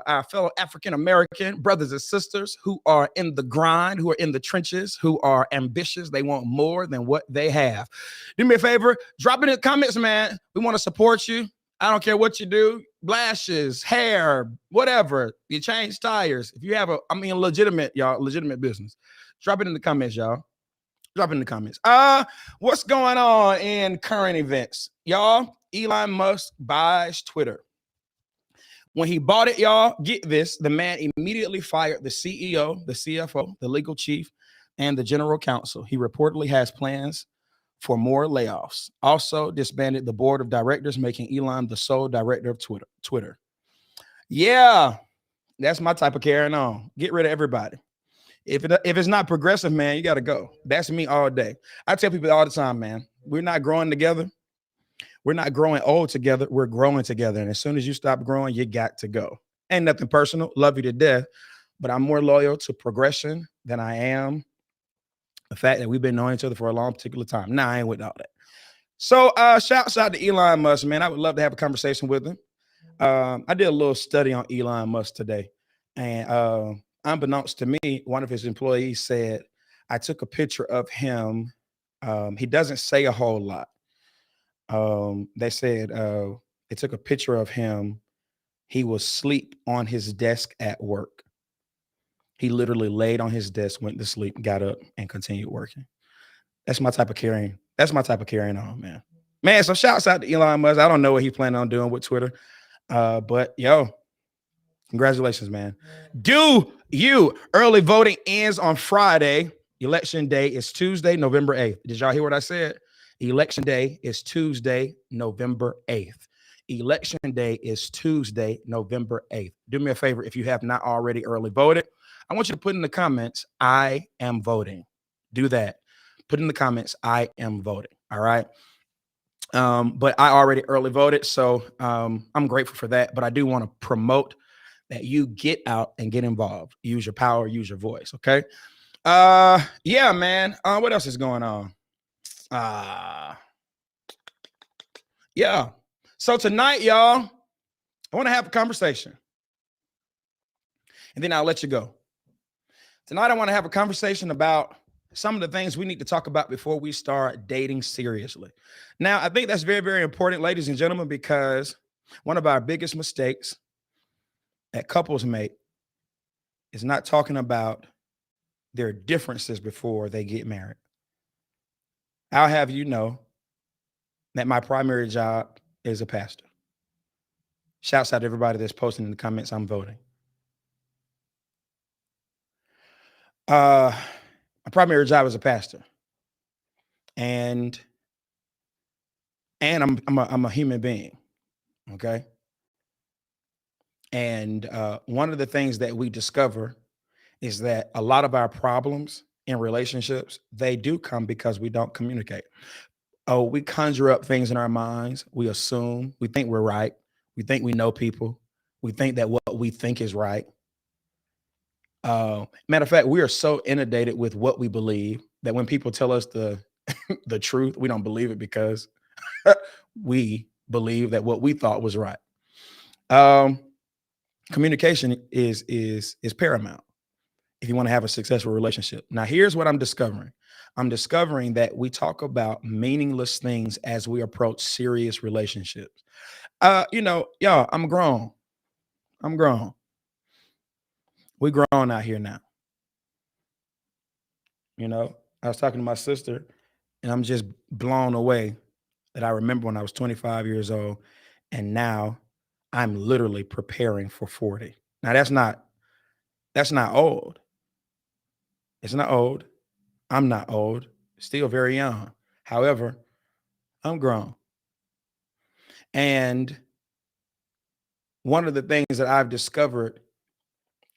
our fellow African-American brothers and sisters who are in the grind, who are in the trenches, who are ambitious. They want more than what they have. Do me a favor, drop in the comments, man. We want to support you. I don't care what you do, lashes, hair, whatever. You change tires. If you have legitimate, y'all, legitimate business, drop it in the comments, y'all. Drop it in the comments. What's going on in current events? Y'all, Elon Musk buys Twitter. When he bought it, y'all, get this, the man immediately fired the CEO, the CFO, the legal chief, and the general counsel. He reportedly has plans for more layoffs. Also disbanded the board of directors, making Elon the sole director of Twitter. Yeah, that's my type of carrying on. Get rid of everybody. If it's not progressive, man, you got to go. That's me all day. I tell people all the time, man, we're not growing together. We're not growing old together. We're growing together. And as soon as you stop growing, you got to go. Ain't nothing personal. Love you to death. But I'm more loyal to progression than I am the fact that we've been knowing each other for a long particular time. Nah, I ain't with all that. So shouts out to Elon Musk, man. I would love to have a conversation with him. I did a little study on Elon Musk today. And unbeknownst to me, one of his employees said, I took a picture of him. He doesn't say a whole lot. They said they took a picture of him. He was asleep on his desk at work. He literally laid on his desk, went to sleep, got up, and continued working. That's my type of carrying. That's my type of carrying on, man. Man, so shouts out to Elon Musk. I don't know what he's planning on doing with Twitter. But yo, congratulations, man. Do you. Early voting ends on Friday. Election day is Tuesday, November 8th. Did y'all hear what I said? Election day is Tuesday, November 8th. Election day is Tuesday, November 8th. Do me a favor, if you have not already early voted, I want you to put in the comments, I am voting. Do that. Put in the comments, I am voting. All right. But I already early voted, so I'm grateful for that. But I do want to promote that you get out and get involved. Use your power, use your voice. Okay. Yeah, man. What else is going on? Yeah. So tonight, y'all, I want to have a conversation. And then I'll let you go. Tonight, I want to have a conversation about some of the things we need to talk about before we start dating seriously. Now, I think that's very, very important, ladies and gentlemen, because one of our biggest mistakes that couples make is not talking about their differences before they get married. I'll have you know that my primary job is a pastor. Shouts out to everybody that's posting in the comments, I'm voting. My primary job is a pastor. And I'm a human being. Okay. And one of the things that we discover is that a lot of our problems in relationships, they do come because we don't communicate. Oh, we conjure up things in our minds. We assume, we think we're right. We think we know people. We think that what we think is right. Matter of fact, we are so inundated with what we believe that when people tell us the truth, we don't believe it because we believe that what we thought was right. Communication is paramount if you want to have a successful relationship. Now, here's what I'm discovering. I'm discovering that we talk about meaningless things as we approach serious relationships. Y'all, I'm grown. We grown out here now. I was talking to my sister and I'm just blown away that I remember when I was 25 years old and now I'm literally preparing for 40. Now that's not old. It's not old. I'm not old, still very young. However, I'm grown. And one of the things that I've discovered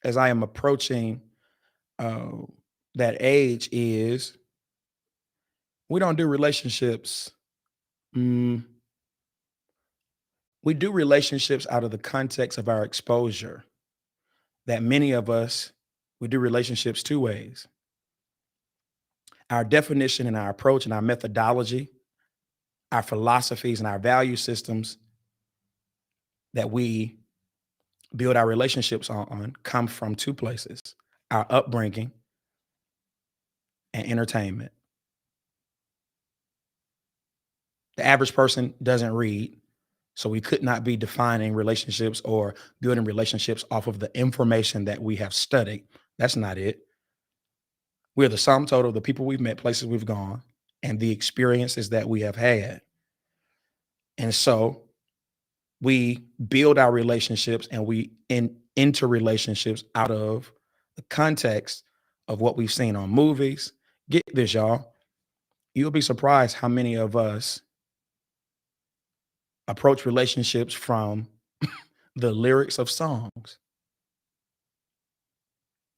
as I am approaching that age is we don't do relationships. We do relationships out of the context of our exposure. That many of us, we do relationships two ways. Our definition and our approach and our methodology, our philosophies and our value systems that we build our relationships on come from two places: our upbringing and entertainment. The average person doesn't read, so we could not be defining relationships or building relationships off of the information that we have studied. That's not it. We're the sum total of the people we've met, places we've gone, and the experiences that we have had. And so we build our relationships and we enter relationships out of the context of what we've seen on movies. Get this, y'all. You'll be surprised how many of us approach relationships from the lyrics of songs.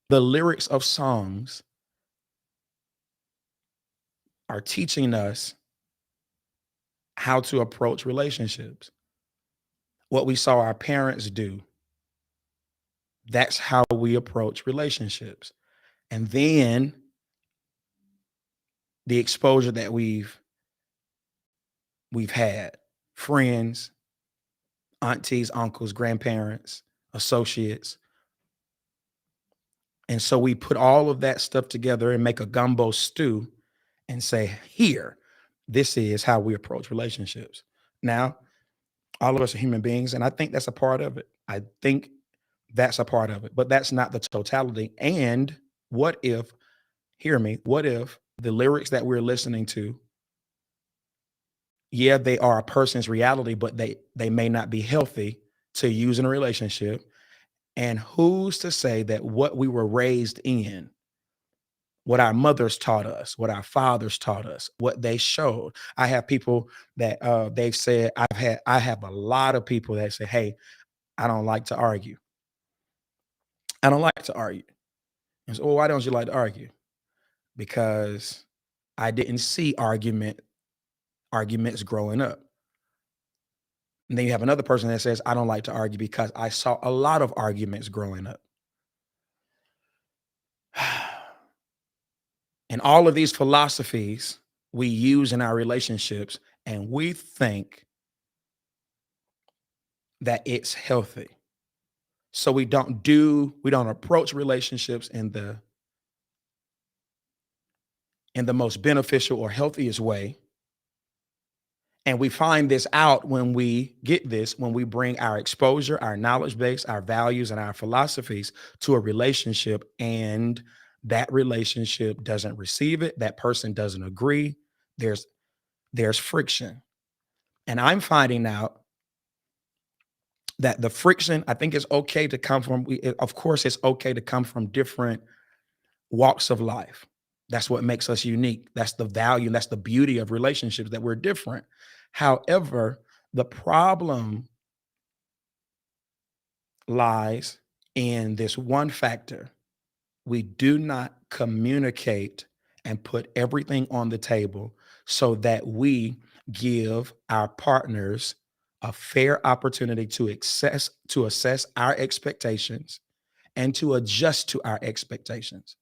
The lyrics of songs are teaching us how to approach relationships. What we saw our parents do, that's how we approach relationships. And then the exposure that we've had, friends, aunties, uncles, grandparents, associates. And so we put all of that stuff together and make a gumbo stew and say, here, this is how we approach relationships. Now, all of us are human beings, and I think that's a part of it. I think that's a part of it, but that's not the totality. And what if, hear me, what if the lyrics that we're listening to, yeah, they are a person's reality, but they may not be healthy to use in a relationship. And who's to say that what we were raised in, what our mothers taught us, what our fathers taught us, what they showed. I have people that they've said, I have a lot of people that say, hey, I don't like to argue. I don't like to argue. And so, well, why don't you like to argue? Because I didn't see arguments growing up. And then you have another person that says, I don't like to argue because I saw a lot of arguments growing up. And all of these philosophies we use in our relationships, and we think that it's healthy. So we don't approach relationships in the most beneficial or healthiest way. And we find this out when we bring our exposure, our knowledge base, our values, and our philosophies to a relationship, and that relationship doesn't receive it. That person doesn't agree. There's friction. And I'm finding out that the friction, I think it's okay to come from, of course, it's okay to come from different walks of life. That's what makes us unique. That's the value, and that's the beauty of relationships, that we're different. However, the problem lies in this one factor. We do not communicate and put everything on the table so that we give our partners a fair opportunity to assess our expectations and to adjust to our expectations.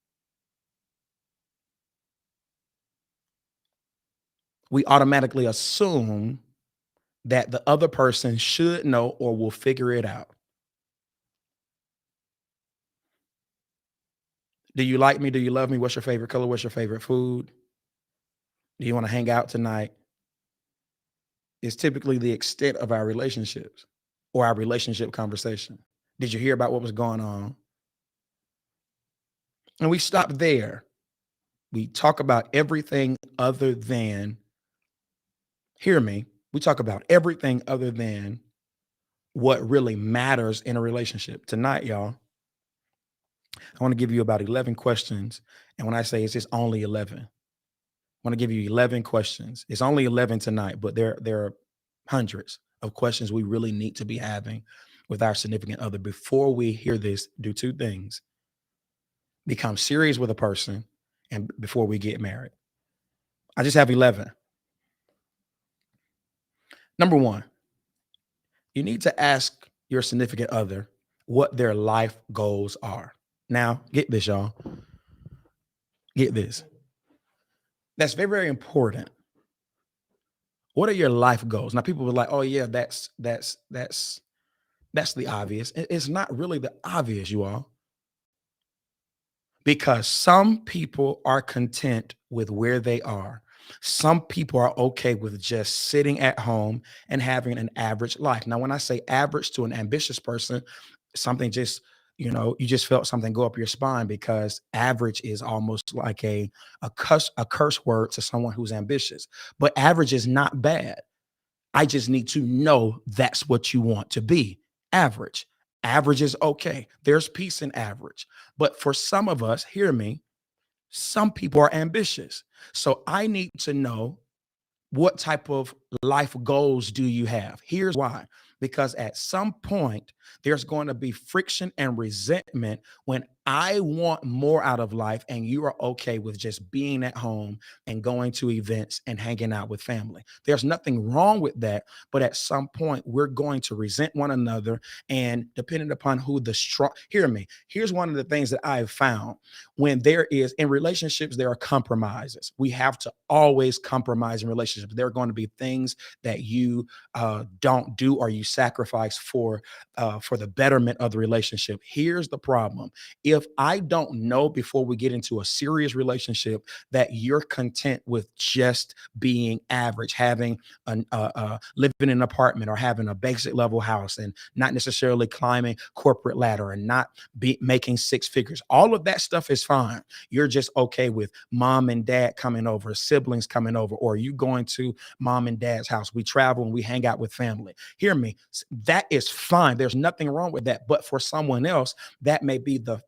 We automatically assume that the other person should know or will figure it out. Do you like me? Do you love me? What's your favorite color? What's your favorite food? Do you want to hang out tonight? Is typically the extent of our relationships or our relationship conversation. Did you hear about what was going on? And we stop there. We talk about everything other than, hear me, we talk about everything other than what really matters in a relationship. Tonight, y'all, I want to give you about 11 questions. And when I say it's just only 11, I want to give you 11 questions. It's only 11 tonight, but there are hundreds of questions we really need to be having with our significant other. Before we hear this, do two things: become serious with a person, and before we get married. I just have 11. Number one, you need to ask your significant other what their life goals are. Now, get this, y'all. Get this. That's very, very important. What are your life goals? Now, people were like, "Oh yeah, that's That's the obvious. It's not really the obvious, you all, because some people are content with where they are. Some people are okay with just sitting at home and having an average life. Now, when I say average to an ambitious person, something just, you just felt something go up your spine, because average is almost like a curse word to someone who's ambitious. But average is not bad. I just need to know that's what you want to be. Average. Average is okay. There's peace in average. But for some of us, hear me, some people are ambitious. So I need to know, what type of life goals do you have? Here's why. Because at some point, there's going to be friction and resentment when I want more out of life and you are okay with just being at home and going to events and hanging out with family. There's nothing wrong with that. But at some point, we're going to resent one another. And depending upon who the strong, hear me, here's one of the things that I've found. When there is, in relationships, there are compromises. We have to always compromise in relationships. There are going to be things that you don't do, or you sacrifice for the betterment of the relationship. Here's the problem. If I don't know before we get into a serious relationship that you're content with just being average, having living in an apartment or having a basic level house, and not necessarily climbing corporate ladder, and not making six figures, all of that stuff is fine. You're just okay with mom and dad coming over, siblings coming over, or you going to mom and dad's house. We travel and we hang out with family. Hear me. That is fine. There's nothing wrong with that. But for someone else, that may be the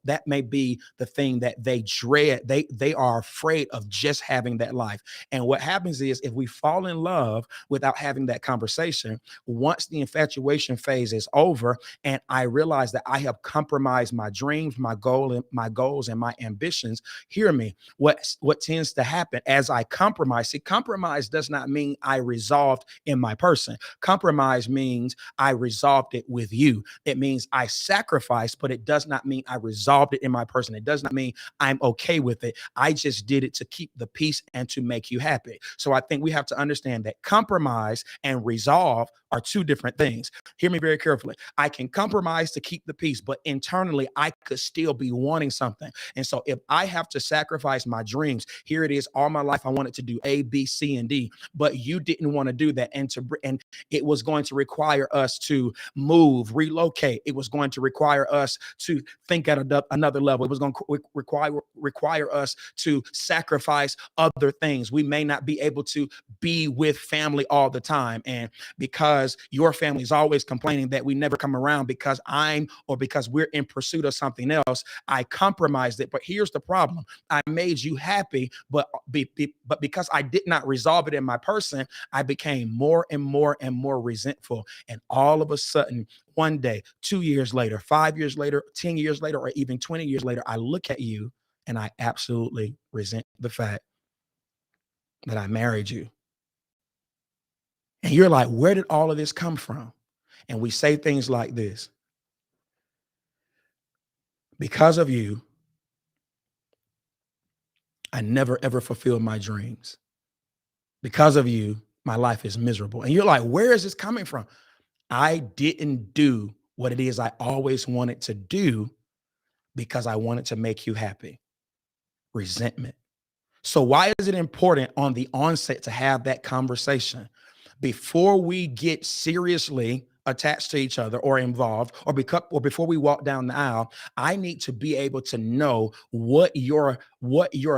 thing that they dread. They are afraid of just having that life. And what happens is, if we fall in love without having that conversation, once the infatuation phase is over, and I realize that I have compromised my dreams, my goals, and my ambitions. Hear me. What tends to happen as I compromise? See, compromise does not mean I resolved in my person. Compromise means I resolved it with you. It means I sacrificed, but it does not mean I resolved it in my person. It does not mean I'm okay with it. I just did it to keep the peace and to make you happy. So I think we have to understand that compromise and resolve are two different things. Hear me very carefully. I can compromise to keep the peace, but internally I could still be wanting something. And so if I have to sacrifice my dreams, here it is, all my life I wanted to do A, B, C, and D, but you didn't want to do that. And it was going to require us to move, relocate. It was going to require us to think at another level. It was going to require us to sacrifice other things. We may not be able to be with family all the time. And because your family is always complaining that we never come around because because we're in pursuit of something else, I compromised it. But here's the problem. I made you happy, but because I did not resolve it in my person, I became more and more and more resentful. And all of a sudden, one day, 2 years later, 5 years later, 10 years later, or even 20 years later, I look at you and I absolutely resent the fact that I married you. And you're like, where did all of this come from? And we say things like this: because of you, I never ever fulfilled my dreams. Because of you, my life is miserable. And you're like, where is this coming from? I didn't do what it is I always wanted to do because I wanted to make you happy. Resentment. So why is it important on the onset to have that conversation before we get seriously attached to each other or involved, or before we walk down the aisle? I need to be able to know what your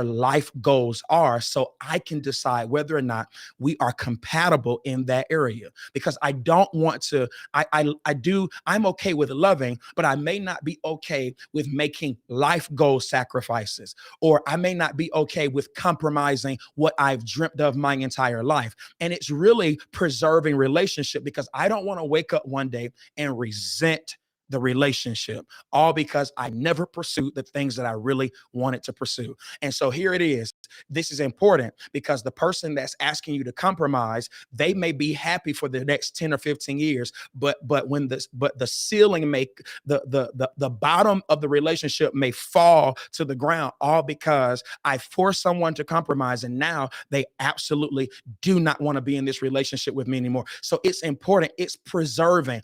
life goals are, so I can decide whether or not we are compatible in that area. Because I don't want to, I'm okay with loving, but I may not be okay with making life goal sacrifices, or I may not be okay with compromising what I've dreamt of my entire life. And it's really preserving relationship, because I don't want to wake up one day and resent the relationship, all because I never pursued the things that I really wanted to pursue. And so here it is. This is important because the person that's asking you to compromise, they may be happy for the next 10 or 15 years, but the ceiling may the bottom of the relationship may fall to the ground, all because I forced someone to compromise, and now they absolutely do not want to be in this relationship with me anymore. So it's important. It's preserving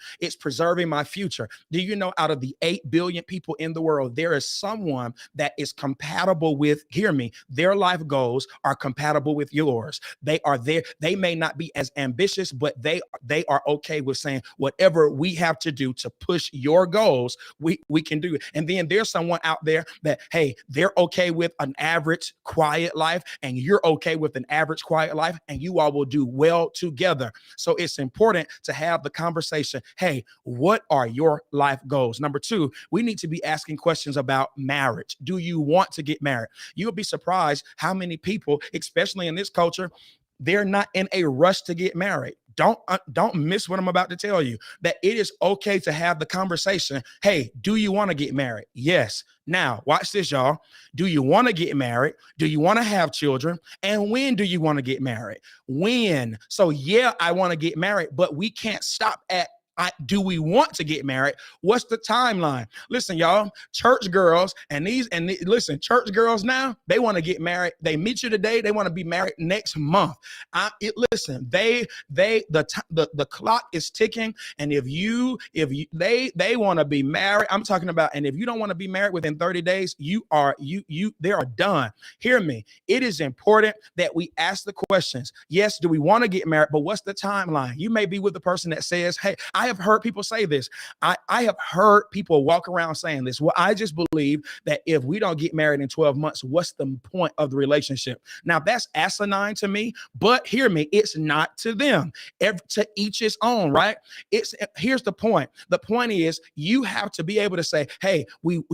my future. Do you know, out of the 8 billion people in the world, there is someone that is compatible with, hear me, their life goals are compatible with yours. They are there. They may not be as ambitious, but they are okay with saying, whatever we have to do to push your goals, we can do it. And then there's someone out there that, hey, they're okay with an average quiet life, and you're okay with an average quiet life, and you all will do well together. So it's important to have the conversation. Hey, what are your life goals? Number two, we need to be asking questions about marriage. Do you want to get married? You'll be surprised how many people, especially in this culture, they're not in a rush to get married. Don't miss what I'm about to tell you, that it is okay to have the conversation. Hey, do you want to get married? Yes. Now, watch this, y'all. Do you want to get married? Do you want to have children? And when do you want to get married? When? So yeah, I want to get married, but we can't stop at do we want to get married? What's the timeline? Listen, y'all, church girls listen, church girls now, they want to get married. They meet you today. They want to be married next month. Listen, the clock is ticking. And if they want to be married, I'm talking about, and if you don't want to be married within 30 days, they are done. Hear me. It is important that we ask the questions. Yes, do we want to get married? But what's the timeline? You may be with the person that says, hey, I have heard people say this. I have heard people walk around saying this. Well, I just believe that if we don't get married in 12 months, what's the point of the relationship? Now, that's asinine to me, but hear me, it's not to them. To each his own, right? Here's the point. The point is, you have to be able to say, hey,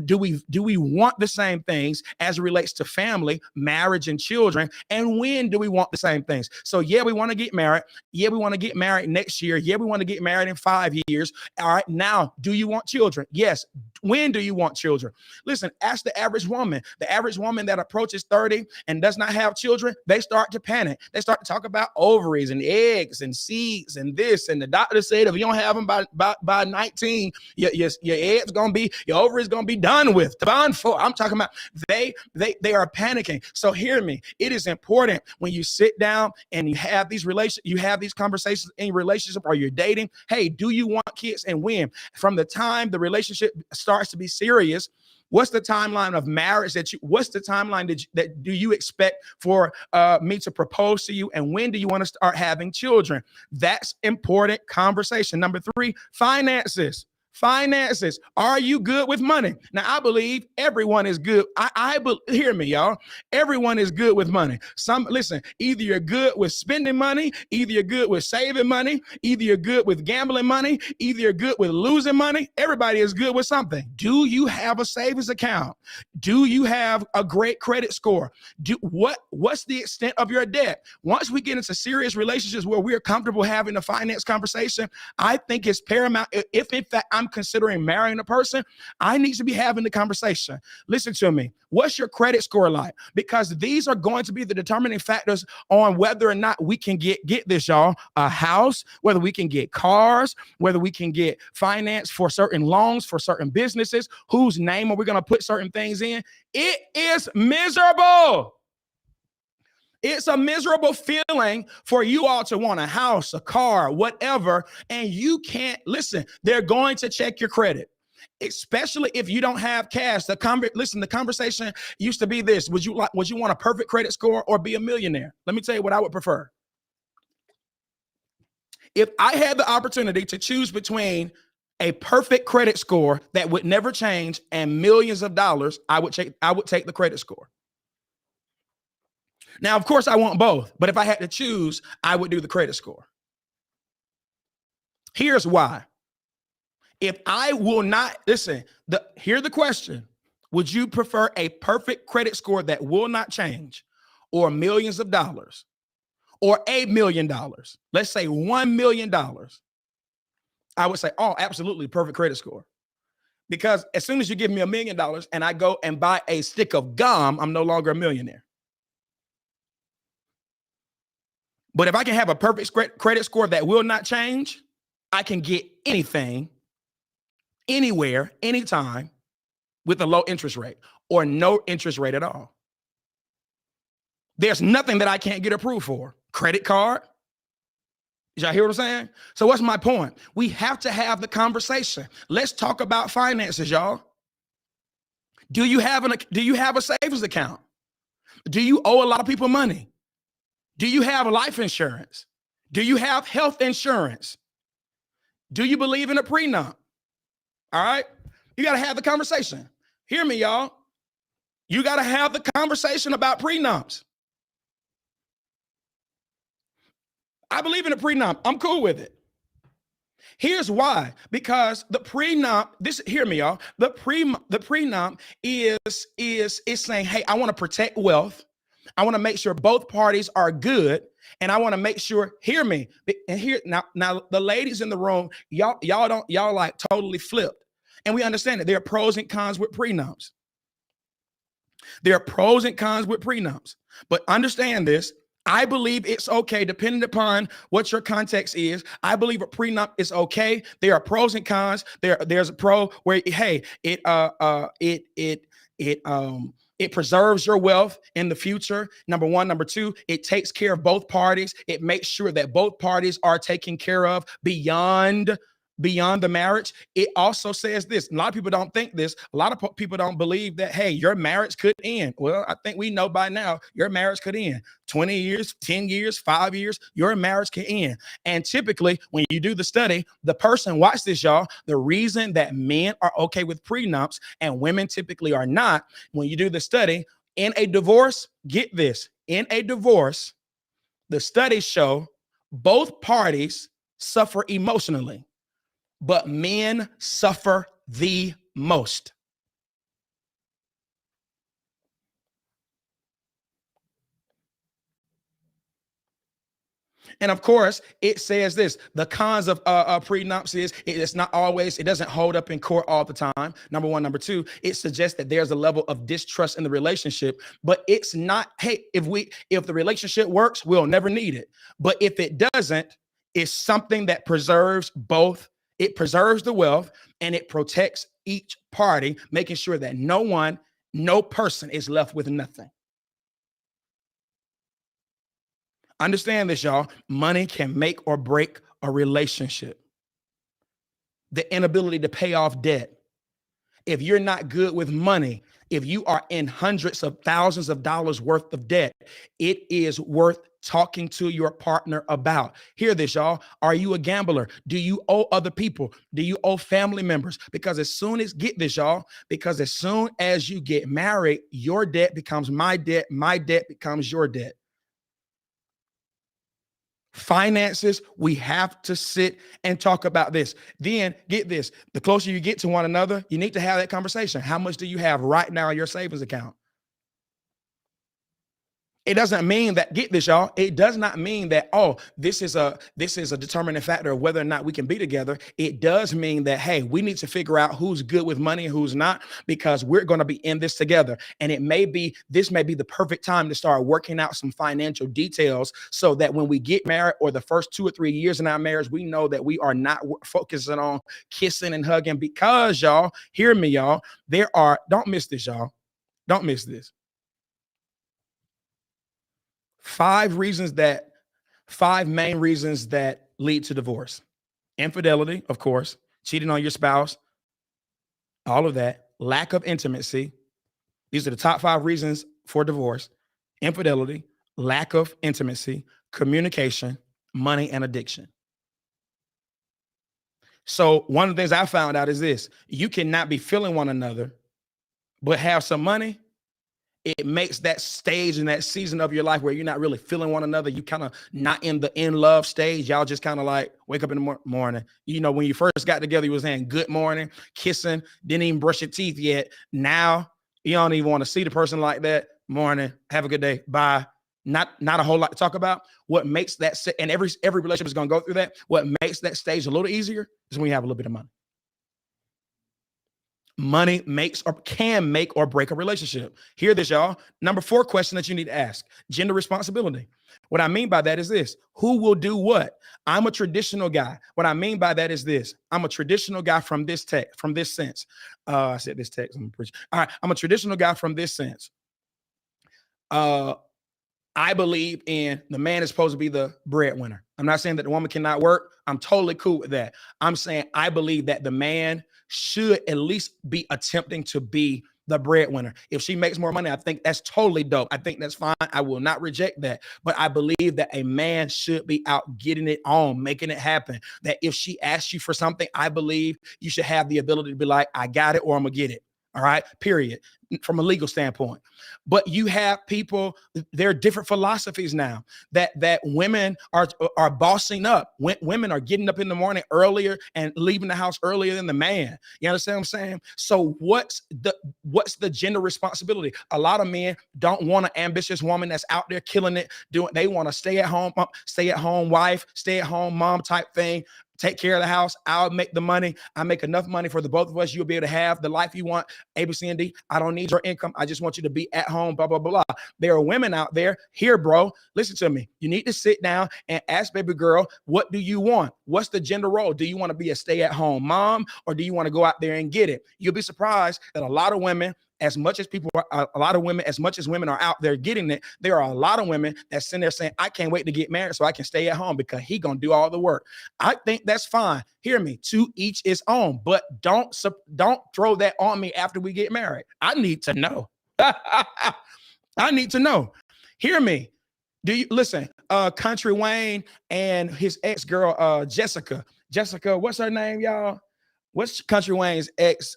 do we want the same things as it relates to family, marriage, and children? And when do we want the same things? So yeah, we want to get married. Yeah, we want to get married next year. Yeah, we want to get married in 5 years. All right. Now, do you want children? Yes. When do you want children? Listen, ask the average woman. The average woman that approaches 30 and does not have children, they start to panic. They start to talk about ovaries and eggs and seeds and this. And the doctor said, if you don't have them by 19, your eggs gonna be, your ovaries gonna be done with. Done for. I'm talking about they are panicking. So hear me. It is important when you sit down and you have these conversations in your relationship, or you're dating. Hey, do you want kids, and when? From the time the relationship starts to be serious, what's the timeline of marriage what's the timeline that do you expect for me to propose to you, and when do you want to start having children? That's important conversation. Number 3, finances. Finances. Are you good with money? Now, I believe everyone is good. Hear me, y'all. Everyone is good with money. Listen, either you're good with spending money, either you're good with saving money, either you're good with gambling money, either you're good with losing money. Everybody is good with something. Do you have a savings account? Do you have a great credit score? What's the extent of your debt? Once we get into serious relationships where we're comfortable having a finance conversation, I think it's paramount. If in fact I'm considering marrying a person, I need to be having the conversation. Listen to me. What's your credit score like? Because these are going to be the determining factors on whether or not we can get this, y'all, a house, whether we can get cars, whether we can get finance for certain loans, for certain businesses, whose name are we going to put certain things in? It is miserable. It's a miserable feeling for you all to want a house, a car, whatever, and you can't. Listen, they're going to check your credit, especially if you don't have cash. The conversation used to be this: would you want a perfect credit score or be a millionaire? Let me tell you what I would prefer. If I had the opportunity to choose between a perfect credit score that would never change and millions of dollars, I would take the credit score. Now, of course, I want both, but if I had to choose, I would do the credit score. Here's why. If I will not, listen, here's the question. Would you prefer a perfect credit score that will not change, or millions of dollars, or $1 million? Let's say $1 million. I would say, oh, absolutely, perfect credit score. Because as soon as you give me $1 million and I go and buy a stick of gum, I'm no longer a millionaire. But if I can have a perfect credit score that will not change, I can get anything, anywhere, anytime with a low interest rate or no interest rate at all. There's nothing that I can't get approved for. Credit card. Y'all hear what I'm saying? So what's my point? We have to have the conversation. Let's talk about finances, y'all. Do you have a savings account? Do you owe a lot of people money? Do you have life insurance? Do you have health insurance? Do you believe in a prenup? All right. You got to have the conversation. Hear me, y'all. You got to have the conversation about prenups. I believe in a prenup. I'm cool with it. Here's why. Because the prenup, hear me, y'all. The prenup is saying, hey, I want to protect wealth. I want to make sure both parties are good. And I want to make sure, hear me. And here now the ladies in the room, y'all like totally flipped. And we understand that there are pros and cons with prenups. There are pros and cons with prenups. But understand this. I believe it's okay, depending upon what your context is. I believe a prenup is okay. There are pros and cons. There's a pro where, hey, it preserves your wealth in the future. Number one. Number two, it takes care of both parties. It makes sure that both parties are taken care of beyond the marriage. It also says this. A lot of people don't think this. A lot of people don't believe that, hey, your marriage could end. Well, I think we know by now your marriage could end. 20 years, 10 years, 5 years, your marriage can end. And typically when you do the study, the person, watch this, y'all, the reason that men are okay with prenups and women typically are not, when you do the study, in a divorce, get this, in a divorce, the studies show both parties suffer emotionally, but men suffer the most. And of course, it says this, the cons of prenups is it's not always, it doesn't hold up in court all the time. Number one. Number two, it suggests that there's a level of distrust in the relationship, but it's not, hey, if the relationship works, we'll never need it. But if it doesn't, it's something that preserves both. It preserves the wealth and it protects each party, making sure that no person is left with nothing. Understand this, y'all. Money can make or break a relationship. The inability to pay off debt. If you're not good with money, if you are in hundreds of thousands of dollars worth of debt, it is worth talking to your partner about. Hear this, y'all. Are you a gambler? Do you owe other people? Do you owe family members? Because get this, y'all, because as soon as you get married, your debt becomes my debt becomes your debt. Finances, we have to sit and talk about this. Then get this, the closer you get to one another, you need to have that conversation. How much do you have right now in your savings account? It doesn't mean that, get this, y'all. It does not mean that, oh, this is a determining factor of whether or not we can be together. It does mean that, hey, we need to figure out who's good with money and who's not, because we're going to be in this together. And this may be the perfect time to start working out some financial details so that when we get married or the first 2 or 3 years in our marriage, we know that we are not focusing on kissing and hugging, because, y'all, hear me, y'all, don't miss this, y'all. Don't miss this. 5 main reasons that lead to divorce. Infidelity, of course, cheating on your spouse, all of that. Lack of intimacy. These are the top 5 reasons for divorce. Infidelity, lack of intimacy, communication, money, and addiction. So one of the things I found out is this: you cannot be feeling one another, but have some money. It makes that stage and that season of your life where you're not really feeling one another. You kind of not in the in love stage. Y'all just kind of like wake up in the morning. You know, when you first got together, you was saying good morning, kissing, didn't even brush your teeth yet. Now you don't even want to see the person like that. Morning, have a good day, bye. Not a whole lot to talk about. What makes that, and every relationship is going to go through that. What makes that stage a little easier is when you have a little bit of money. Money makes or can make or break a relationship. Hear this, y'all. Number 4 question that you need to ask: gender responsibility. What I mean by that is this: who will do what? I'm a traditional guy. What I mean by that is this: I'm a traditional guy from this text, from this sense. I said this text. I'm preaching. All right, I'm a traditional guy from this sense. I believe in the man is supposed to be the breadwinner. I'm not saying that the woman cannot work. I'm totally cool with that. I'm saying I believe that the man should at least be attempting to be the breadwinner. If she makes more money, I think that's totally dope. I think that's fine. I will not reject that. But I believe that a man should be out getting it on, making it happen. That if she asks you for something, I believe you should have the ability to be like, I got it or I'm going to get it. All right, period, from a legal standpoint. But you have people, there are different philosophies now that women are bossing up. Women are getting up in the morning earlier and leaving the house earlier than the man. You understand what I'm saying? So what's the gender responsibility? A lot of men don't want an ambitious woman that's out there killing it, they want to stay at home wife, stay at home mom type thing. Take care of the house. I'll make the money. I make enough money for the both of us. You'll be able to have the life you want. A, B, C, and D. I don't need your income. I just want you to be at home, blah, blah, blah. There are women out there. Here, bro, listen to me. You need to sit down and ask baby girl, what do you want? What's the gender role? Do you want to be a stay-at-home mom or do you want to go out there and get it? You'll be surprised that a lot of women, as much as women are out there getting it, there are a lot of women that sitting there saying, I can't wait to get married so I can stay at home because he gonna do all the work. I think that's fine. Hear me, to each his own, but don't throw that on me after we get married. I need to know. I need to know. Hear me. Do you listen? Country Wayne and his ex-girl, Jessica. Jessica, what's her name, y'all? What's Country Wayne's ex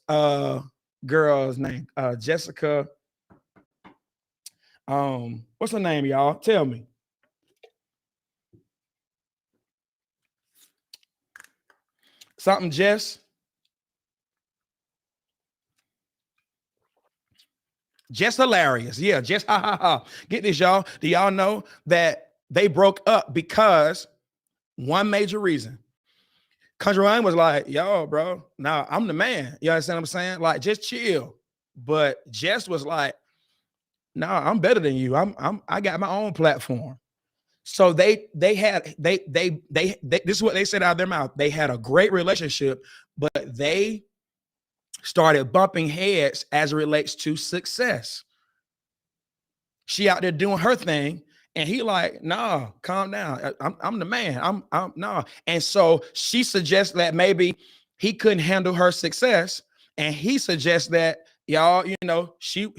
girl's name? Jessica. What's her name, y'all? Tell me. Something Jess. Just hilarious. Yeah, just ha ha ha. Get this, y'all. Do y'all know that they broke up because one major reason? Country Wayne was like, yo, bro, nah, I'm the man. You understand what I'm saying? Like, just chill. But Jess was like, nah, I'm better than you. I got my own platform. So this is what they said out of their mouth. They had a great relationship, but they started bumping heads as it relates to success. She out there doing her thing. And he like, nah, calm down. I'm the man. I'm nah. And so she suggests that maybe he couldn't handle her success. And he suggests that y'all, you know, she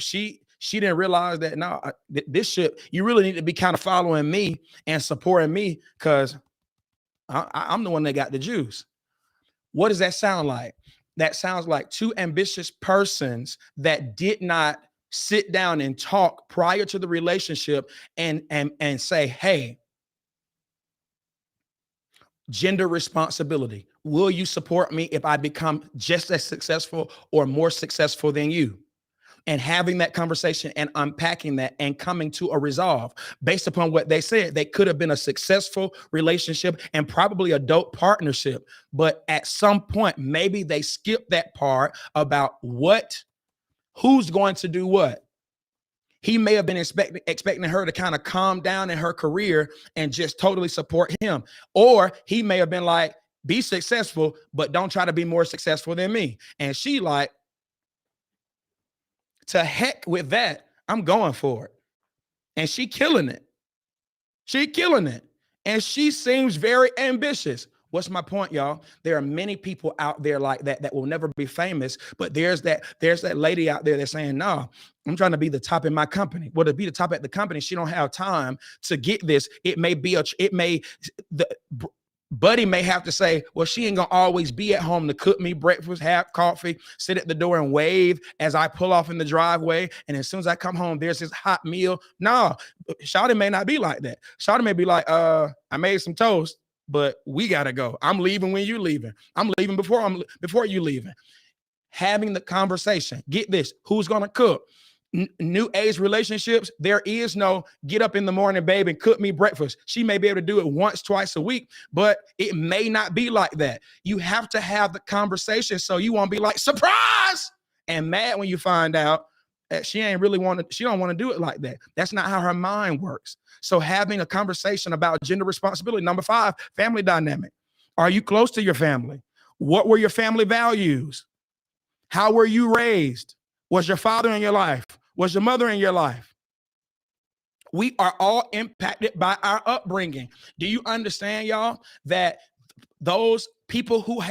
didn't realize that you really need to be kind of following me and supporting me because I'm the one that got the juice. What does that sound like? That sounds like two ambitious persons that did not sit down and talk prior to the relationship and say, hey, gender responsibility. Will you support me if I become just as successful or more successful than you? And having that conversation and unpacking that and coming to a resolve based upon what they said. They could have been a successful relationship and probably a dope partnership. But at some point, maybe they skipped that part about who's going to do what. He may have been expecting her to kind of calm down in her career and just totally support him. Or he may have been like, be successful, but don't try to be more successful than me. And she like, to heck with that, I'm going for it. And she killing it. She killing it. And she seems very ambitious. What's my point, y'all? There are many people out there like that will never be famous, but there's that lady out there that's saying, no, I'm trying to be the top in my company. Well, to be the top at the company, she don't have time to get this. Buddy may have to say, well, she ain't gonna always be at home to cook me breakfast, have coffee, sit at the door and wave as I pull off in the driveway. And as soon as I come home, there's this hot meal. No, Shawty may not be like that. Shawty may be like, I made some toast, but we gotta go. I'm leaving when you leaving. I'm leaving before you leaving. Having the conversation. Get this, who's gonna cook? New age relationships, there is no get up in the morning, babe, and cook me breakfast. She may be able to do it once, twice a week, but it may not be like that. You have to have the conversation so you won't be like, surprise, and mad when you find out that she don't want to do it like that. That's not how her mind works. So having a conversation about gender responsibility. Number 5, family dynamic. Are you close to your family? What were your family values? How were you raised? Was your father in your life? Was your mother in your life? We are all impacted by our upbringing. Do you understand, y'all, that those people who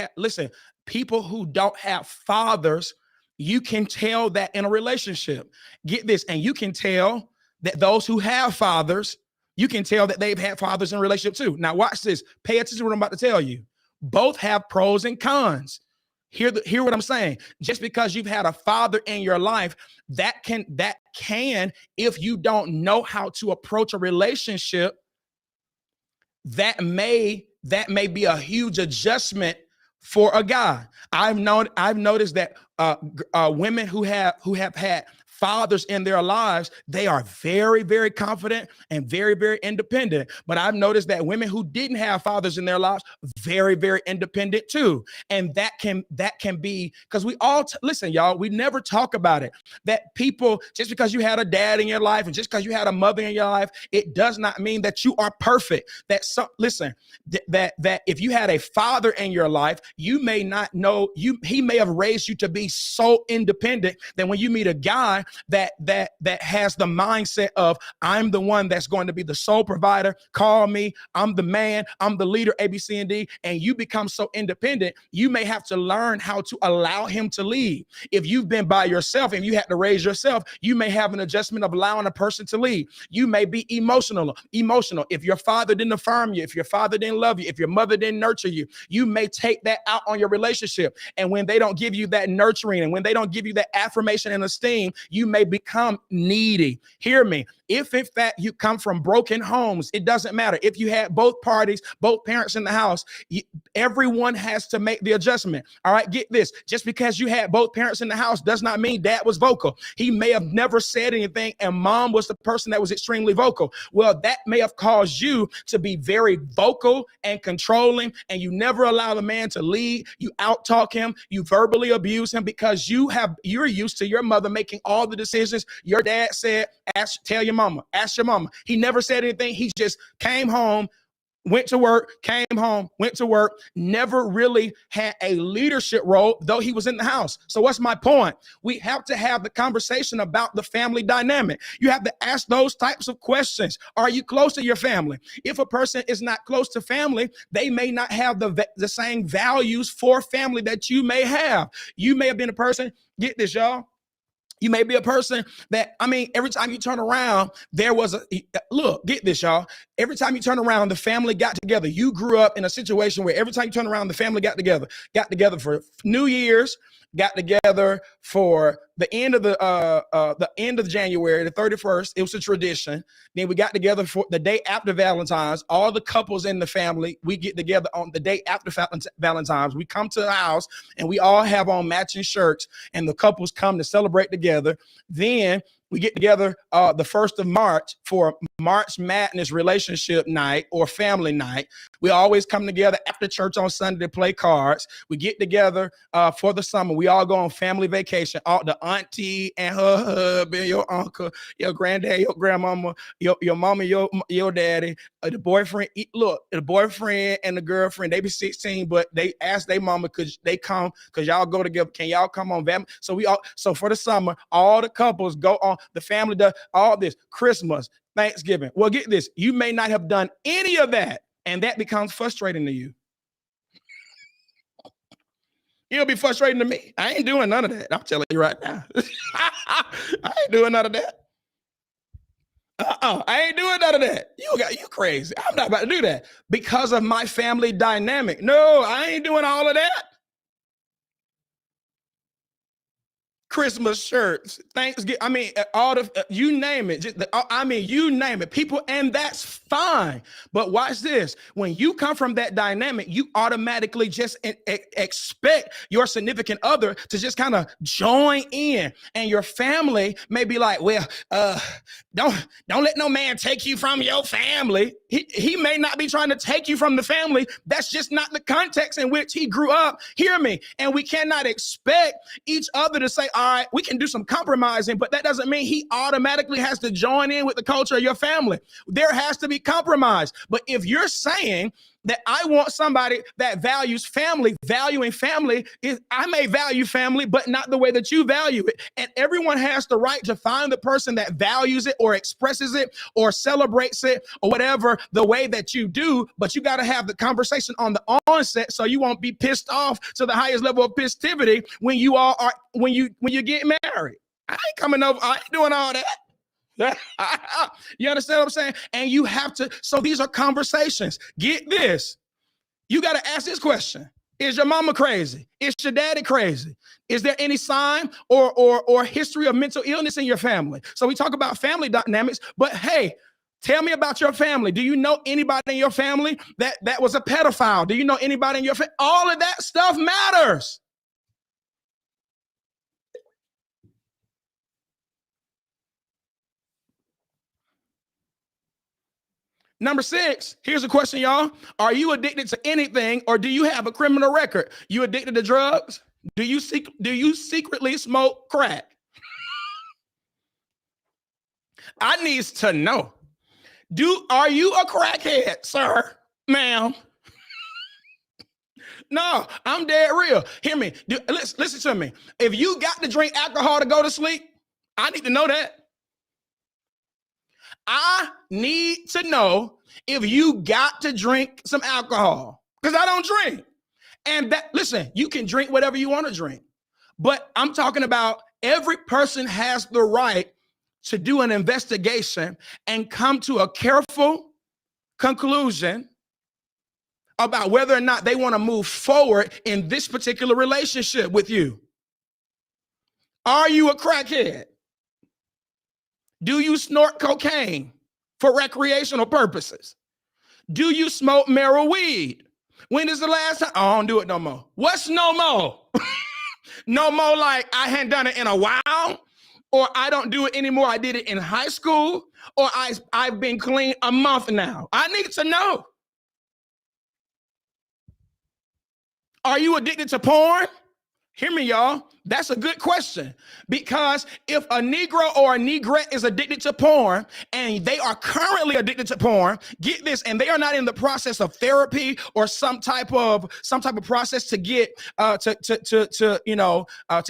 people who don't have fathers, you can tell that in a relationship. Get this, and you can tell that those who have fathers, you can tell that they've had fathers in a relationship too. Now watch this. Pay attention to what I'm about to tell you. Both have pros and cons. Hear what I'm saying. Just because you've had a father in your life, that can, if you don't know how to approach a relationship, that may be a huge adjustment for a guy. I've noticed that women who have had fathers in their lives, they are very, very confident and very, very independent. But I've noticed that women who didn't have fathers in their lives, very, very independent too. And that can be, because we all, listen, y'all, we never talk about it. That people, just because you had a dad in your life and just because you had a mother in your life, it does not mean that you are perfect. That if you had a father in your life, you may not know, he may have raised you to be so independent that when you meet a guy that has the mindset of, I'm the one that's going to be the sole provider, call me, I'm the man, I'm the leader, A, B, C, and D, and you become so independent, you may have to learn how to allow him to lead. If you've been by yourself and you had to raise yourself, you may have an adjustment of allowing a person to lead. You may be emotional. If your father didn't affirm you, if your father didn't love you, if your mother didn't nurture you, you may take that out on your relationship. And when they don't give you that nurturing, and when they don't give you that affirmation and esteem, you may become needy. Hear me. If in fact you come from broken homes, it doesn't matter. If you had both parties, both parents in the house, everyone has to make the adjustment. All right, get this. Just because you had both parents in the house does not mean dad was vocal. He may have never said anything and mom was the person that was extremely vocal. Well, that may have caused you to be very vocal and controlling, and you never allow the man to lead. You out-talk him, you verbally abuse him because you're used to your mother making all the decisions. Your dad said, ask your mama. He never said anything. He just came home, went to work, came home, went to work, never really had a leadership role, though he was in the house. So what's my point? We have to have the conversation about the family dynamic. You have to ask those types of questions. Are you close to your family? If a person is not close to family, they may not have the same values for family that you may have. You may have been a person, get this, y'all. You may be a person that, every time you turn around, look, get this, y'all. Every time you turn around, the family got together. You grew up in a situation where every time you turn around, the family got together for New Year's, got together for the end of January, the 31st. It was a tradition. Then we got together for the day after Valentine's. All the couples in the family, we get together on the day after Valentine's. We come to the house and we all have on matching shirts, and the couples come to celebrate together. Then we get together the 1st of March for March Madness relationship night or family night. We always come together after church on Sunday to play cards. We get together for the summer. We all go on family vacation. All the auntie and her husband, your uncle, your granddad, your grandmama, your mama, your daddy, the boyfriend. Look, the boyfriend and the girlfriend, they be 16, but they ask their mama, could they come? Because y'all go together. Can y'all come on? So for the summer, all the couples go on. The family does all this, Christmas, Thanksgiving. Well, get this. You may not have done any of that, and that becomes frustrating to you. It'll be frustrating to me. I ain't doing none of that. I'm telling you right now. I ain't doing none of that. I ain't doing none of that. You crazy. I'm not about to do that because of my family dynamic. No, I ain't doing all of that. Christmas shirts, Thanksgiving, all the, you name it. You name it. People, and that's fine. But watch this. When you come from that dynamic, you automatically just expect your significant other to just kind of join in. And your family may be like, well, don't let no man take you from your family. He may not be trying to take you from the family. That's just not the context in which he grew up. Hear me. And we cannot expect each other to say, all right, we can do some compromising, but that doesn't mean he automatically has to join in with the culture of your family. There has to be compromise. But if you're saying that I want somebody that values family, valuing family is I may value family, but not the way that you value it. And everyone has the right to find the person that values it or expresses it or celebrates it or whatever the way that you do. But you got to have the conversation on the onset so you won't be pissed off to the highest level of pissivity when you all are when you get married. I ain't coming over. I ain't doing all that. You understand what I'm saying? And you have to, so these are conversations. Get this. You got to ask this question. Is your mama crazy? Is your daddy crazy? Is there any sign or history of mental illness in your family? So we talk about family dynamics, but hey, tell me about your family. Do you know anybody in your family that was a pedophile? Do you know anybody in your family? All of that stuff matters. Number 6, here's a question, y'all. Are you addicted to anything or do you have a criminal record? You addicted to drugs? Do you secretly smoke crack? I need to know. Are you a crackhead, sir, ma'am? No, I'm dead real. Hear me. Listen to me. If you got to drink alcohol to go to sleep, I need to know that. I need to know if you got to drink some alcohol because I don't drink. And that, listen, you can drink whatever you want to drink, but I'm talking about every person has the right to do an investigation and come to a careful conclusion about whether or not they want to move forward in this particular relationship with you. Are you a crackhead? Do you snort cocaine for recreational purposes? Do you smoke marijuana? When is the last time? I don't do it no more. What's no more? No more like I hadn't done it in a while, or I don't do it anymore. I did it in high school, or I've been clean a month now. I need to know. Are you addicted to porn? Hear me, y'all. That's a good question, because if a Negro or a Negrette is addicted to porn and they are currently addicted to porn, get this, and they are not in the process of therapy or some type of process to get to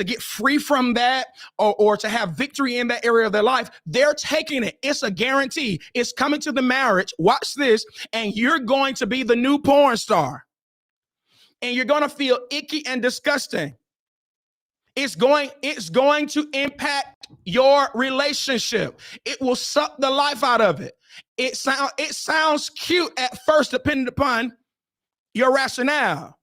get free from that or to have victory in that area of their life, they're taking it. It's a guarantee. It's coming to the marriage. Watch this, and you're going to be the new porn star, and you're going to feel icky and disgusting. It's going to impact your relationship. It will suck the life out of it. It sounds cute at first, depending upon your rationale,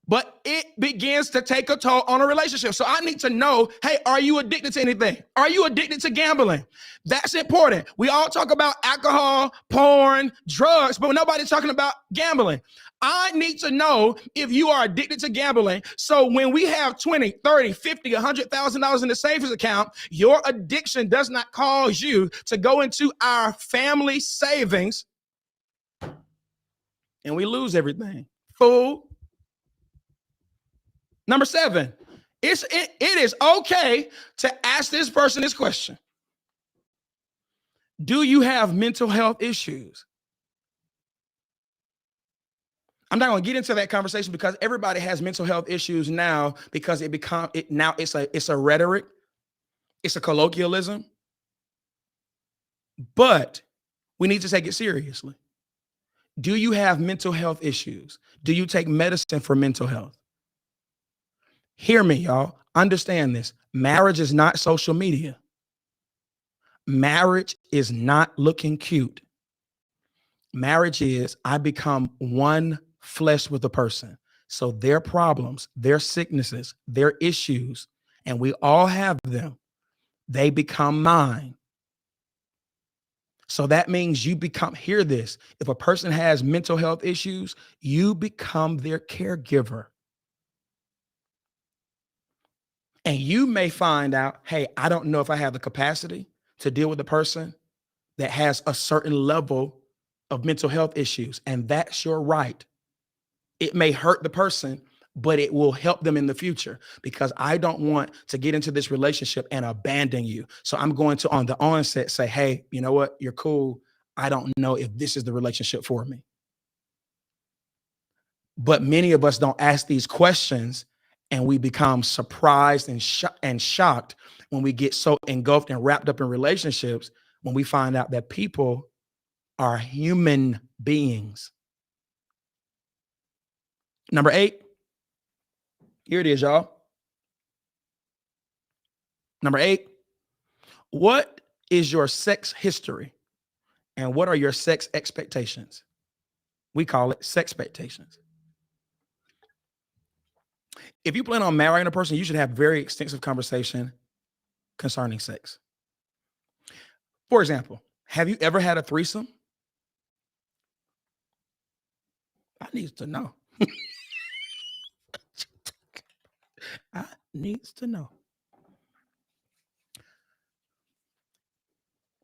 but it begins to take a toll on a relationship. So I need to know, hey, are you addicted to anything? Are you addicted to gambling? That's important. We all talk about alcohol, porn, drugs, but nobody's talking about gambling. I need to know if you are addicted to gambling. So when we have 20, 30, 50, $100,000 in the savings account, your addiction does not cause you to go into our family savings and we lose everything. Fool. Number 7, it is okay to ask this person this question. Do you have mental health issues? I'm not going to get into that conversation because everybody has mental health issues now because it's a rhetoric. It's a colloquialism. But we need to take it seriously. Do you have mental health issues? Do you take medicine for mental health? Hear me, y'all. Understand this. Marriage is not social media. Marriage is not looking cute. Marriage is I become one flesh with a person. So their problems, their sicknesses, their issues, and we all have them, they become mine. So that means you become, hear this, if a person has mental health issues, you become their caregiver. And you may find out, hey, I don't know if I have the capacity to deal with a person that has a certain level of mental health issues. And that's your right. It may hurt the person, but it will help them in the future, because I don't want to get into this relationship and abandon you. So I'm going to, on the onset, say, hey, you know what? You're cool. I don't know if this is the relationship for me. But many of us don't ask these questions, and we become surprised and shocked when we get so engulfed and wrapped up in relationships, when we find out that people are human beings. Number 8. Here it is, y'all. Number 8. What is your sex history, and what are your sex expectations? We call it sex expectations. If you plan on marrying a person, you should have very extensive conversation concerning sex. For example, have you ever had a threesome? I need to know. I needs to know.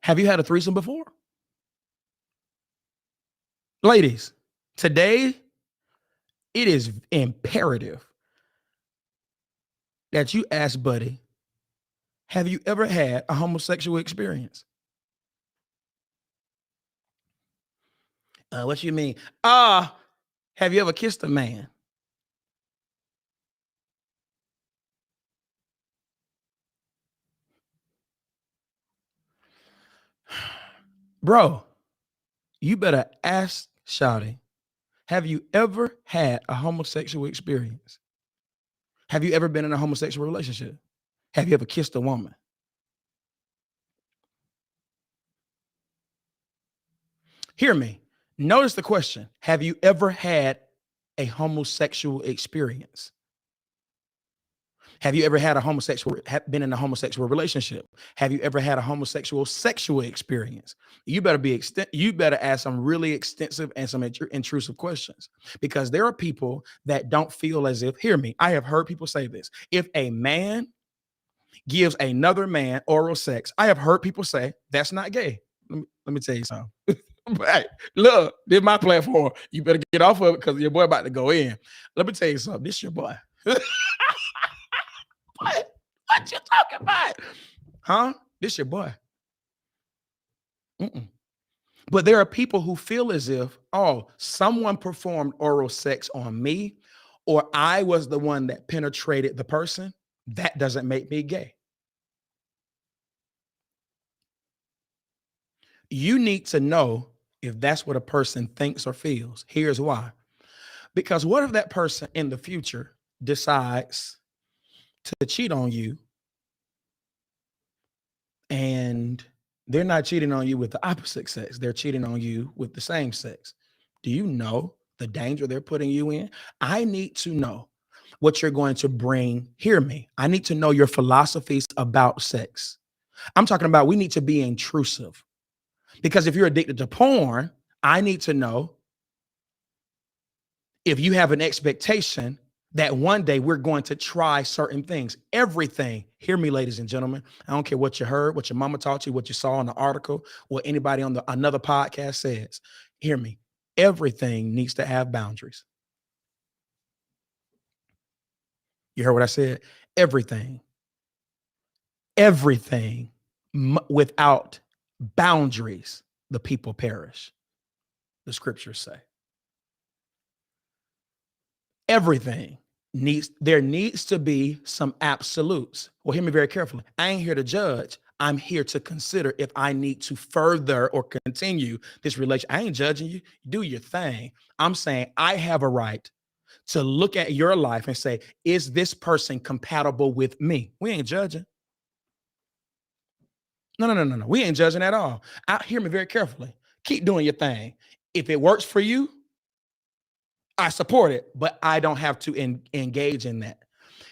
Have you had a threesome before? Ladies, today it is imperative that you ask buddy, have you ever had a homosexual experience? What you mean? Have you ever kissed a man? Bro, you better ask Shawty, have you ever had a homosexual experience? Have you ever been in a homosexual relationship? Have you ever kissed a woman? Hear me. Notice the question. Have you ever had a homosexual experience? Have you ever had been in a homosexual relationship? Have you ever had a homosexual sexual experience? You better ask some really extensive and some intrusive questions, because there are people that don't feel as if, hear me, I have heard people say this. If a man gives another man oral sex, I have heard people say that's not gay. Let me tell you something. Hey, look, this is my platform. You better get off of it, because your boy about to go in. Let me tell you something. This your boy. What you talking about? Huh? This your boy. Mm-mm. But there are people who feel as if, oh, someone performed oral sex on me, or I was the one that penetrated the person. That doesn't make me gay. You need to know if that's what a person thinks or feels. Here's why. Because what if that person in the future decides to cheat on you, and they're not cheating on you with the opposite sex, they're cheating on you with the same sex? Do you know the danger they're putting you in? I need to know what you're going to bring. Hear me. I need to know your philosophies about sex. I'm talking about, we need to be intrusive, because if you're addicted to porn, I need to know if you have an expectation that one day we're going to try certain things. Everything, hear me, ladies and gentlemen, I don't care what you heard, what your mama taught you, what you saw in the article, what anybody on another podcast says. Hear me. Everything needs to have boundaries. You heard what I said? Everything. Everything. Without boundaries, the people perish, the scriptures say. Everything there needs to be some absolutes. Well, hear me very carefully. I ain't here to judge. I'm here to consider if I need to further or continue this relation. I ain't judging you. Do your thing. I'm saying I have a right to look at your life and say, is this person compatible with me? We ain't judging. No. We ain't judging at all. Hear me very carefully. Keep doing your thing. If it works for you, I support it, but I don't have to engage in that.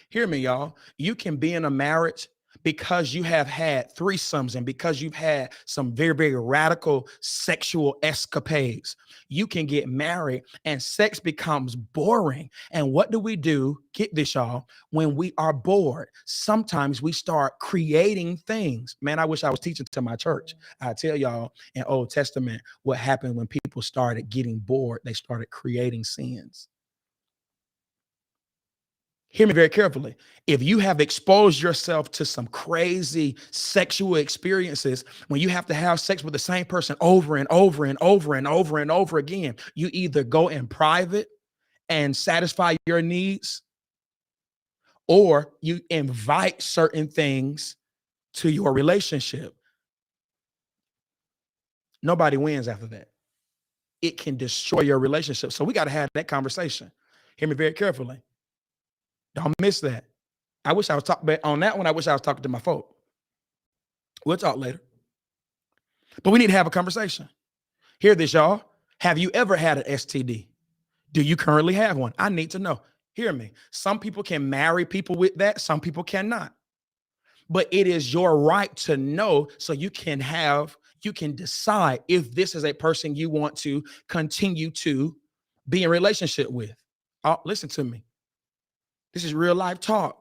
Hear me, y'all. You can be in a marriage because you have had threesomes and because you've had some very, very radical sexual escapades. You can get married and sex becomes boring. And what do? Get this, y'all. When we are bored, sometimes we start creating things. Man, I wish I was teaching to my church. I tell y'all in Old Testament what happened when people started getting bored. They started creating sins. Hear me very carefully. If you have exposed yourself to some crazy sexual experiences, when you have to have sex with the same person over and over and over and over and over again, you either go in private and satisfy your needs, or you invite certain things to your relationship. Nobody wins after that. It can destroy your relationship. So we got to have that conversation. Hear me very carefully. Don't miss that. I wish I was talking on that one. I wish I was talking to my folk. We'll talk later. But we need to have a conversation. Hear this, y'all. Have you ever had an STD? Do you currently have one? I need to know. Hear me. Some people can marry people with that. Some people cannot. But it is your right to know, so you can decide if this is a person you want to continue to be in relationship with. Oh, listen to me. This is real life talk.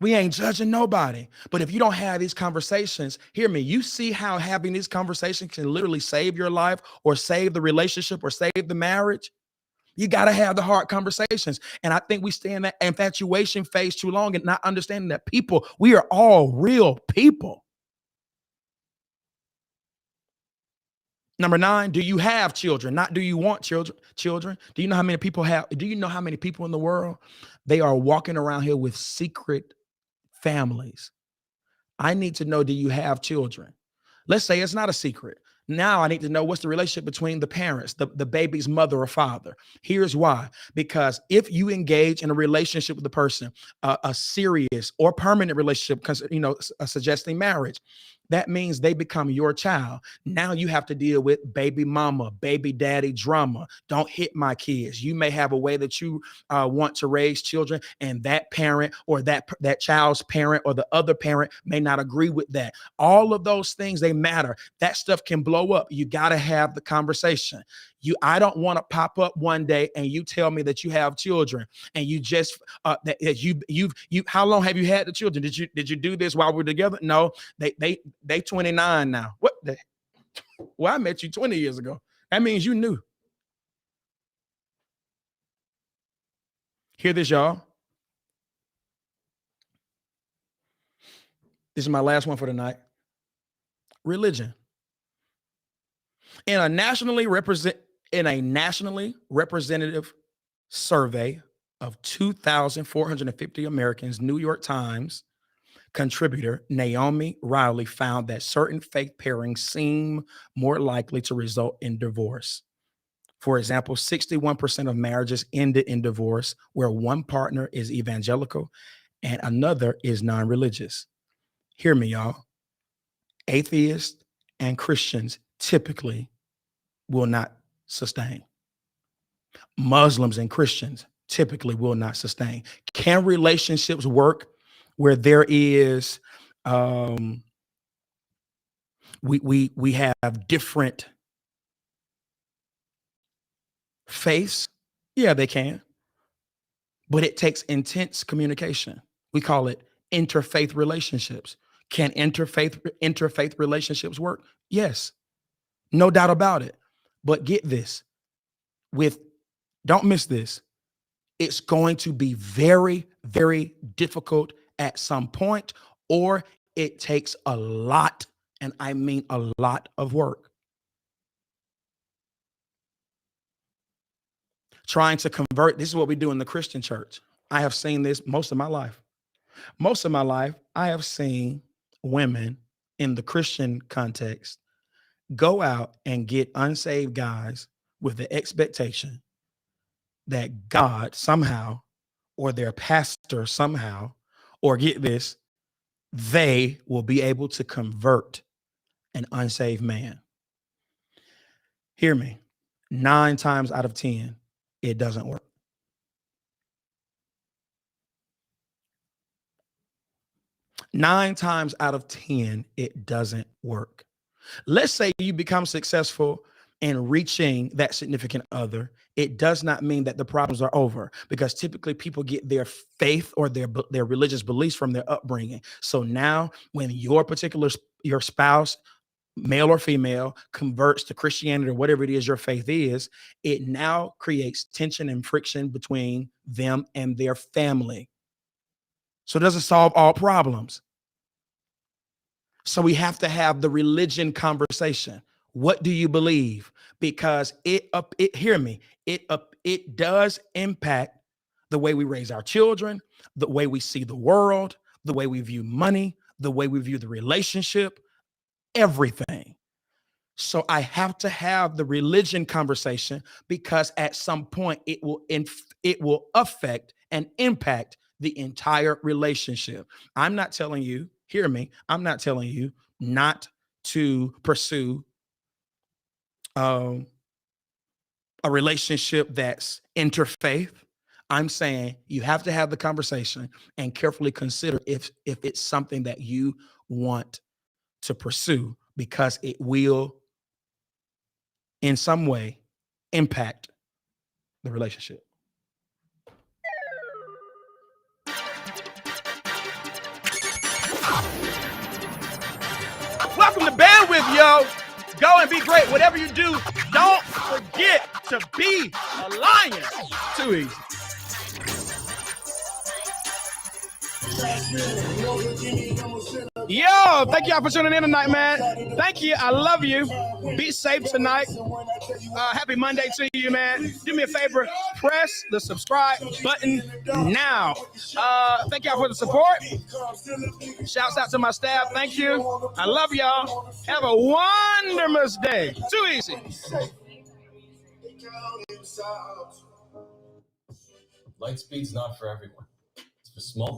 We ain't judging nobody. But if you don't have these conversations, hear me, you see how having these conversations can literally save your life or save the relationship or save the marriage? You got to have the hard conversations. And I think we stay in that infatuation phase too long and not understanding that people, we are all real people. Number 9, do you have children? Not do you want children? Do you know how many people in the world, they are walking around here with secret families? I need to know, do you have children? Let's say it's not a secret. Now I need to know, what's the relationship between the parents, the baby's mother or father. Here's why. Because if you engage in a relationship with the person, a serious or permanent relationship, because suggesting marriage, that means they become your child. Now you have to deal with baby mama, baby daddy drama. Don't hit my kids. You may have a way that you want to raise children, and that parent or that child's parent or the other parent may not agree with that. All of those things, they matter. That stuff can blow up. You got to have the conversation. I don't want to pop up one day and you tell me that you have children and you just how long have you had the children? Did you do this while we're together? No, they 29 now. What the? Well, I met you 20 years ago. That means you knew. Hear this, y'all. This is my last one for tonight. Religion. In a nationally representative survey of 2,450 Americans, New York Times contributor Naomi Rowley found that certain faith pairings seem more likely to result in divorce. For example, 61% of marriages ended in divorce where one partner is evangelical and another is non-religious. Hear me, y'all. Atheists and Christians typically will not sustain. Muslims and Christians typically will not sustain. Can relationships work where there is we have different faiths? Yeah, they can. But it takes intense communication. We call it interfaith relationships. Can interfaith relationships work? Yes. No doubt about it. But get this. Don't miss this. It's going to be very, very difficult at some point, or it takes a lot, and I mean a lot of work. Trying to convert, this is what we do in the Christian church. I have seen this most of my life. Most of my life, I have seen women in the Christian context go out and get unsaved guys with the expectation that God somehow, or their pastor somehow, or get this, they will be able to convert an unsaved man. Hear me. 9 times out of 10, it doesn't work. 9 times out of 10, it doesn't work. Let's say you become successful in reaching that significant other. It does not mean that the problems are over, because typically people get their faith or their religious beliefs from their upbringing. So now when your spouse male or female, converts to Christianity or whatever it is your faith is, it now creates tension and friction between them and their family. So it doesn't solve all problems. So we have to have the religion conversation. What do you believe? Because it hear me, it does impact the way we raise our children, the way we see the world, the way we view money, the way we view the relationship, everything. So I have to have the religion conversation because at some point it will affect and impact the entire relationship. I'm not telling you, hear me, I'm not telling you not to pursue a relationship that's interfaith. I'm saying you have to have the conversation and carefully consider if it's something that you want to pursue, because it will in some way impact the relationship. Welcome to Bandwidth, yo. Go and be great. Whatever you do, don't forget to be a lion. Too easy. Yo, thank y'all for tuning in tonight, man. Thank you. I love you. Be safe tonight. Happy Monday to you, man. Do me a favor, press the subscribe button now. Thank y'all for the support. Shouts out to my staff. Thank you. I love y'all. Have a wonderful day. Too easy. Lightspeed's not for everyone. It's for small